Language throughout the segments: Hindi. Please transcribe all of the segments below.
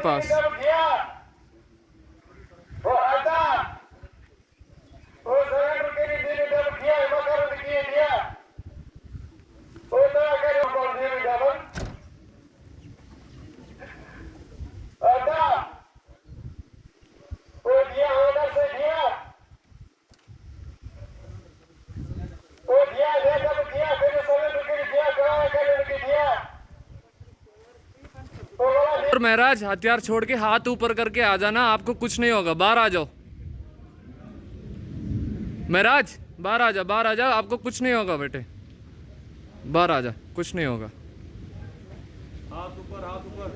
पास। और महराज हथियार छोड़ के हाथ ऊपर करके आ जाना, आपको कुछ नहीं होगा। बाहर आ जाओ महराज, बाहर आ जा, बाहर आ जा, आपको कुछ नहीं होगा बेटे, बाहर आ जा, कुछ नहीं होगा। हाथ ऊपर, हाथ ऊपर।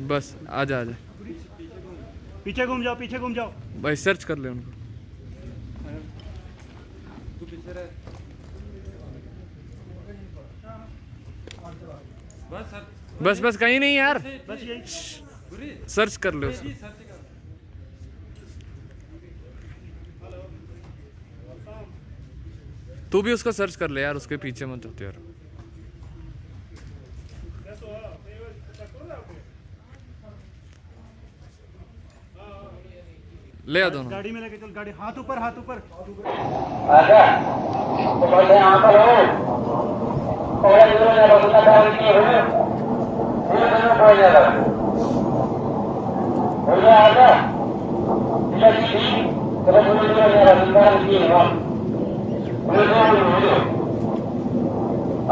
बस आजा आजा, पीछे घूम जाओ, पीछे घूम जाओ भाई, सर्च कर ले उनको। तू पीछे रह। बस बस, कहीं नहीं यार, बस यही सर्च कर लो उसको। तू भी उसको सर्च कर ले यार, उसके पीछे मत होते यार। ले आ दोनों गाड़ी में लेके चल, गाड़ी हाथ ऊपर, हाथ ऊपर। आजा तो बोलते हैं यहाँ पर हो और इधर में बसना डाल के हो इधर कोई नहीं लगा हो गया। आजा इधर की तो बोलते हैं मेरा बसना की है हम बोलो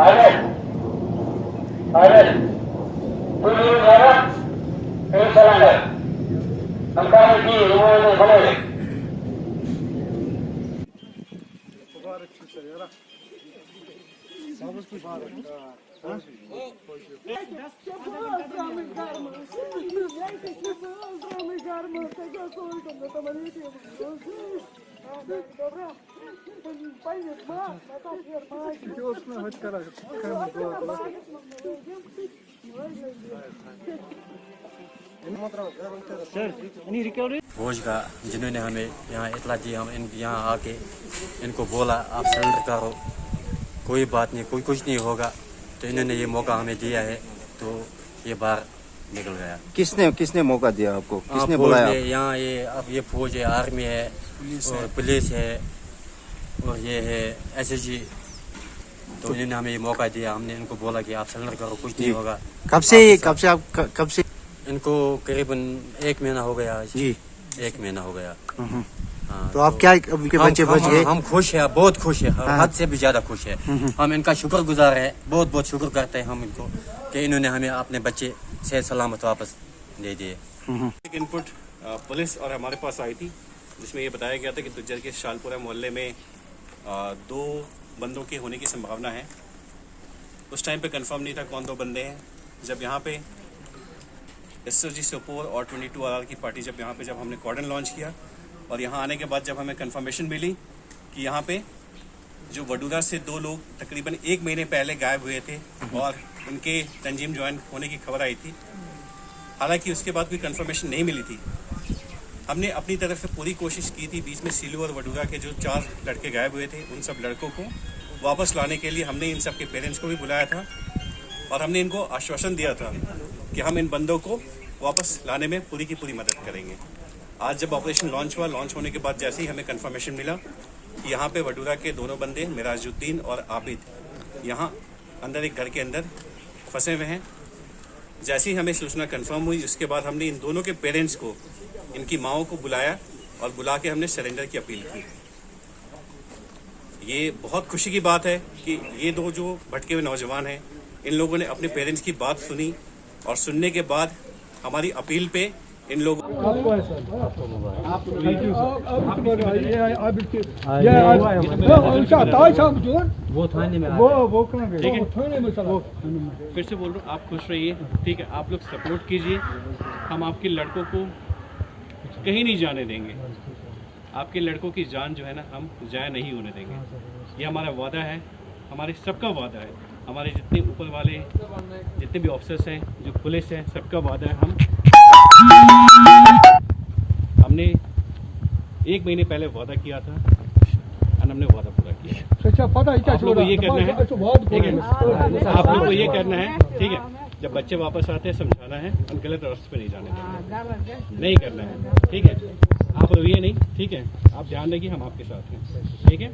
आजा आजा बोलो जरा एक चलाना अंकार की रूम में बोले फौज का जिन्होंने हमें यहाँ इतला दी, हम इन यहाँ आके इनको बोला आप सरेंडर करो, कोई बात नहीं, कोई कुछ नहीं होगा, तो इन्होंने ये मौका हमें दिया है, तो ये बाहर निकल गया। किसने मौका दिया आपको, किसने फौज बुलाया? ने यहाँ ये अब ये फौज है, आर्मी है और पुलिस है और ये है SSG, तो इन्होंने हमें ये मौका दिया। हमने इनको बोला कि आप सरेंडर करो, कुछ नहीं होगा। कब से इनको करीबन 1 महीना हो गया जी, 1 महीना हो गया। हाँ, तो आप क्या उनके बच्चे बच गए? हम खुश हैं, बहुत खुश हैं, हद से भी ज्यादा खुश हैं। हम इनका शुक्रगुजार है, बहुत बहुत शुक्र करते हैं हम इनको कि इन्होंने हमें अपने बच्चे सेहत सलामत वापस दे दिए। एक इनपुट पुलिस और हमारे पास आई थी जिसमें ये बताया गया था कि तुज्जर के शालपुरा मोहल्ले में 2 बंदों के होने की संभावना है। उस टाइम पे कंफर्म नहीं था कौन 2 बंदे हैं। जब यहाँ पे SSG सोपोर और 22 RR की पार्टी जब हमने कॉर्डन लॉन्च किया और यहाँ आने के बाद जब हमें कंफर्मेशन मिली कि यहाँ पे जो वडूरा से 2 लोग तकरीबन 1 महीने पहले गायब हुए थे और उनके तंजीम ज्वाइन होने की खबर आई थी, हालांकि उसके बाद कोई कंफर्मेशन नहीं मिली थी। हमने अपनी तरफ से पूरी कोशिश की थी। बीच में सीलू और वडूरा के जो 4 लड़के गायब हुए थे, उन सब लड़कों को वापस लाने के लिए हमने इन सब के पेरेंट्स को भी बुलाया था और हमने इनको आश्वासन दिया था कि हम इन बंदों को वापस लाने में पूरी की पूरी मदद करेंगे। आज जब ऑपरेशन लॉन्च हुआ, लॉन्च होने के बाद जैसे ही हमें कंफर्मेशन मिला कि यहाँ पे वडूरा के 2 बंदे मिराजुद्दीन और आबिद यहाँ अंदर एक घर के अंदर फंसे हुए हैं, जैसे ही हमें सूचना कंफर्म हुई उसके बाद हमने इन दोनों के पेरेंट्स को, इनकी माओं को बुलाया और बुला के हमने सरेंडर की अपील की। ये बहुत खुशी की बात है कि ये 2 जो भटके हुए नौजवान हैं, इन लोगों ने अपने पेरेंट्स की बात सुनी और सुनने के बाद हमारी अपील पे इन लोगों वो थाने में वो फिर से बोल रहा हूँ, आप खुश रहिए, ठीक है। आप लोग सपोर्ट कीजिए, हम आपके लड़कों को कहीं नहीं जाने देंगे। आपके लड़कों की जान जो है ना, हम जाया नहीं होने देंगे। ये हमारा वादा है, हमारे सबका वादा है। हमारे जितने ऊपर वाले जितने भी ऑफिसर्स हैं, जो पुलिस है, सबका वादा है। हमने 1 महीने पहले वादा किया था और हमने वादा पूरा किया। आप लोग को ये करना है, ठीक है। आप लोग को ये करना है, ठीक है। जब बच्चे वापस आते हैं समझाना है, हम गलत रास्ते पे नहीं जाने देंगे, नहीं करना है, ठीक है। आप रोइए नहीं, ठीक है, आप ध्यान रखिए, हम आपके साथ हैं, ठीक है।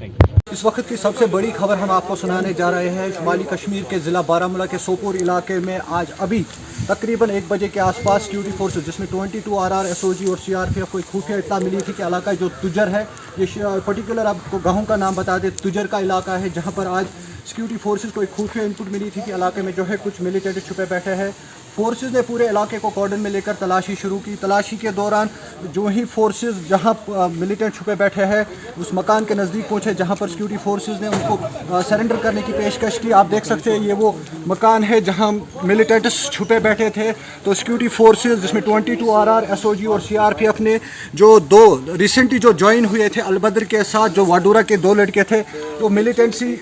Thank you. इस वक्त की सबसे बड़ी खबर हम आपको सुनाने जा रहे हैं। शुमाली कश्मीर के ज़िला बारामूला के सोपोर इलाके में आज अभी तकरीबन 1 बजे के आसपास सिक्योरिटी फोर्सेस जिसमें 22 RR SOG और CRPF को एक खुफिया इत्तला मिली थी कि इलाका जो तुजर है, ये पर्टिकुलर आपको गाँव का नाम बता दें, तुजर का इलाका है, जहाँ पर आज सिक्योरिटी फोर्सेस को एक खुफिया इनपुट मिली थी कि इलाके में जो है कुछ मिलिटेंट छुपे बैठे हैं। फोर्सेस ने पूरे इलाके को कॉर्डन में लेकर तलाशी शुरू की। तलाशी के दौरान जो ही फोर्सेस जहां मिलिटेंट छुपे बैठे हैं उस मकान के नज़दीक पहुंचे जहां पर सिक्योरिटी फोर्सेस ने उनको सरेंडर करने की पेशकश की। आप देख सकते हैं ये वो मकान है जहां मिलिटेंट्स छुपे बैठे थे। तो सिक्योरिटी फोर्सेस जिसमें 22 RR SOG और CRPF ने जो 2 रिसेंटली जो ज्वाइन हुए थे अलबद्र के साथ, जो वाडूरा के 2 लड़के थे, तो मिलिटेंसी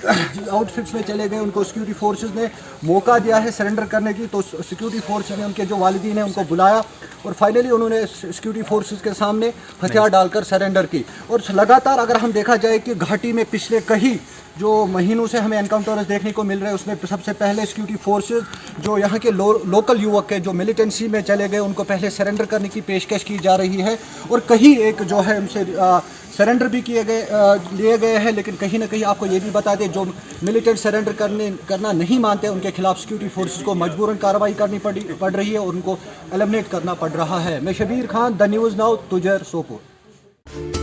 आउटफिट्स में चले गए। उनको सिक्योरिटी फोर्सेस ने मौका दिया है सरेंडर करने की। तो सिक्योरिटी फोर्सेस ने उनके जो वालिदीन हैं उनको बुलाया और फाइनली उन्होंने सिक्योरिटी फोर्सेस के सामने हथियार डालकर सरेंडर की। और लगातार अगर हम देखा जाए कि घाटी में पिछले कई जो महीनों से हमें एनकाउंटर्स देखने को मिल रहे हैं, उसमें सबसे पहले सिक्योरिटी फोर्सेस जो यहाँ के लोकल युवक है जो मिलिटेंसी में चले गए उनको पहले सरेंडर करने की पेशकश की जा रही है। और कहीं एक जो है उनसे सरेंडर भी लिए गए हैं, लेकिन कहीं ना कहीं आपको ये भी बता दें जो मिलिटेंट सरेंडर करना नहीं मानते उनके खिलाफ सिक्योरिटी फोर्सेस को मजबूरन कार्रवाई करनी पड़ रही है और उनको एलिमिनेट करना पड़ रहा है। मैं Shabir Khan, the news now, Tujar, Sopore.